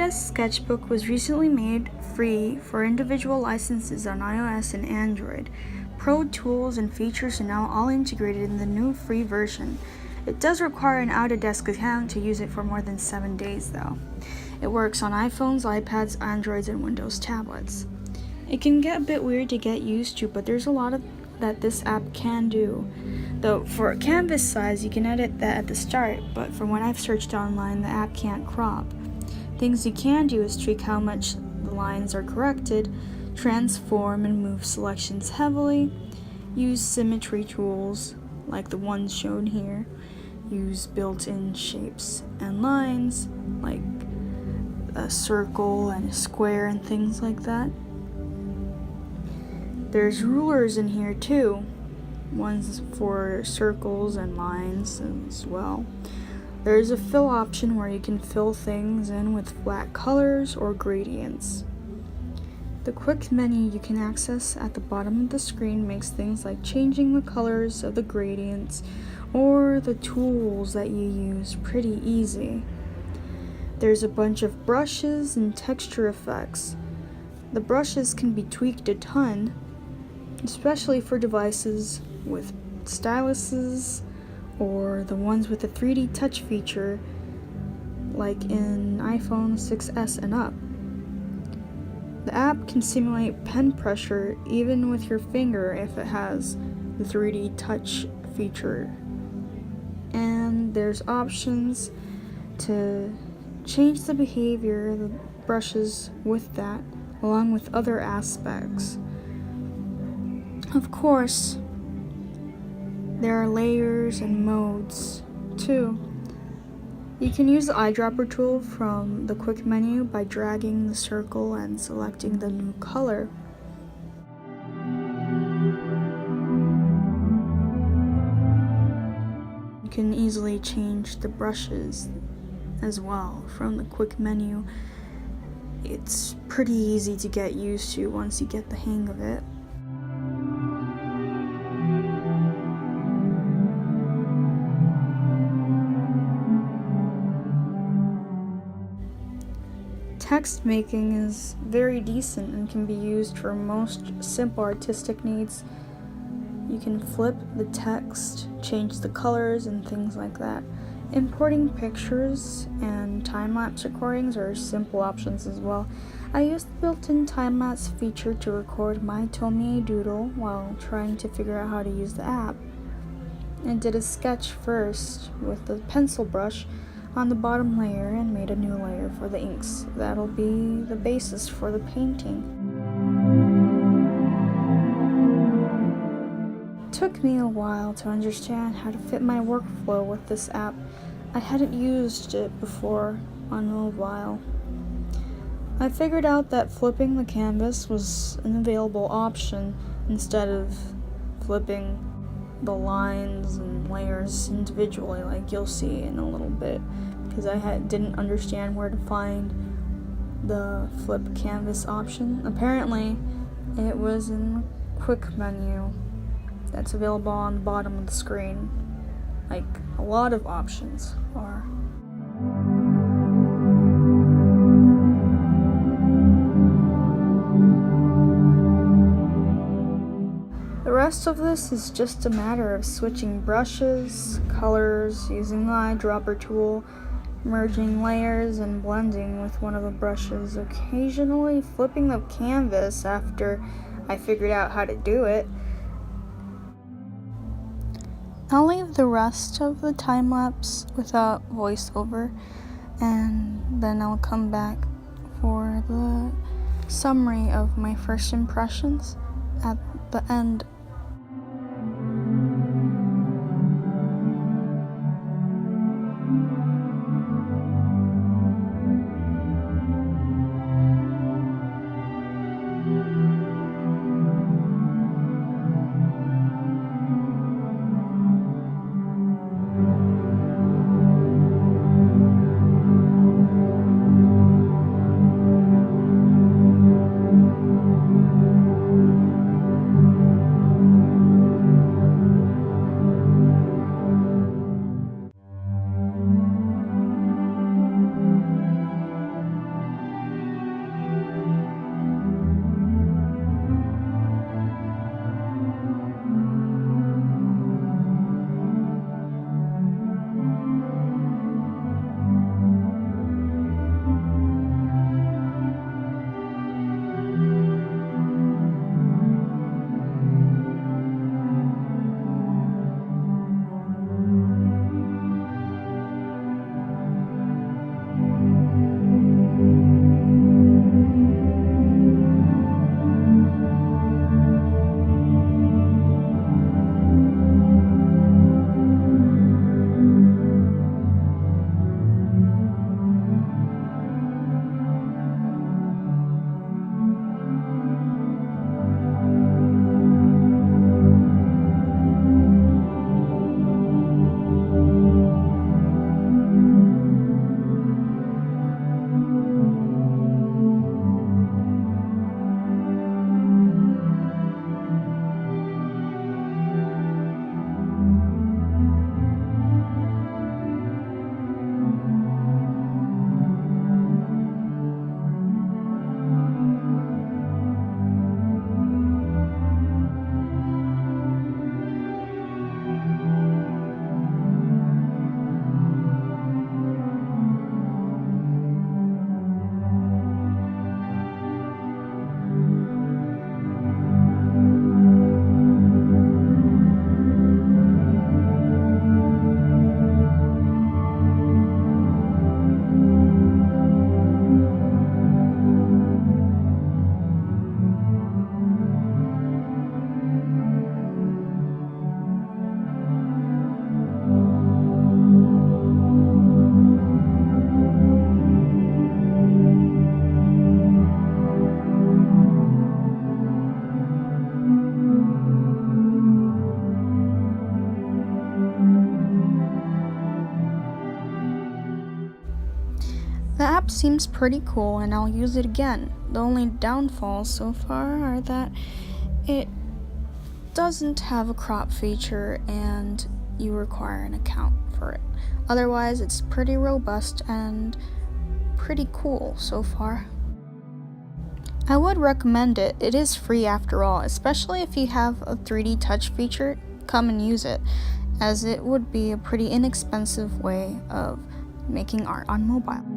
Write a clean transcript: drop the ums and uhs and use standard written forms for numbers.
Autodesk Sketchbook was recently made free for individual licenses on iOS and Android. Pro tools and features are now all integrated in the new free version. It does require an Autodesk account to use it for more than 7 days though. It works on iPhones, iPads, Androids, and Windows tablets. It can get a bit weird to get used to, but there's a lot that this app can do. Though for a canvas size, you can edit that at the start, but from what I've searched online, the app can't crop. Things you can do is tweak how much the lines are corrected, transform and move selections heavily, use symmetry tools like the ones shown here, use built-in shapes and lines like a circle and a square and things like that. There's rulers in here too, ones for circles and lines as well. There's a fill option where you can fill things in with flat colors or gradients. The quick menu you can access at the bottom of the screen makes things like changing the colors of the gradients or the tools that you use pretty easy. There's a bunch of brushes and texture effects. The brushes can be tweaked a ton, especially for devices with styluses or the ones with a 3D touch feature like in iPhone 6s and up. The app can simulate pen pressure even with your finger if it has the 3D touch feature. And there's options to change the behavior of the brushes with that, along with other aspects. Of course, there are layers and modes too. You can use the eyedropper tool from the quick menu by dragging the circle and selecting the new color. You can easily change the brushes as well from the quick menu. It's pretty easy to get used to once you get the hang of it. Text making is very decent and can be used for most simple artistic needs. You can flip the text, change the colors, and things like that. Importing pictures and time-lapse recordings are simple options as well. I used the built-in time-lapse feature to record my Tomie doodle while trying to figure out how to use the app. I did a sketch first with the pencil brush on the bottom layer and made a new layer for the inks. That'll be the basis for the painting. It took me a while to understand how to fit my workflow with this app. I hadn't used it before on a while. I figured out that flipping the canvas was an available option instead of flipping the lines and layers individually like you'll see in a little bit, because I didn't understand where to find the flip canvas option. Apparently it was in the quick menu that's available on the bottom of the screen, like a lot of options are. The rest of this is just a matter of switching brushes, colors, using the eyedropper tool, merging layers, and blending with one of the brushes, occasionally flipping the canvas after I figured out how to do it. I'll leave the rest of the time-lapse without voiceover, and then I'll come back for the summary of my first impressions at the end. Time-lapse seems pretty cool and I'll use it again. The only downfalls so far are that it doesn't have a crop feature and you require an account for it. Otherwise, it's pretty robust and pretty cool so far. I would recommend it. It is free after all, especially if you have a 3D touch feature. Come and use it, as it would be a pretty inexpensive way of making art on mobile.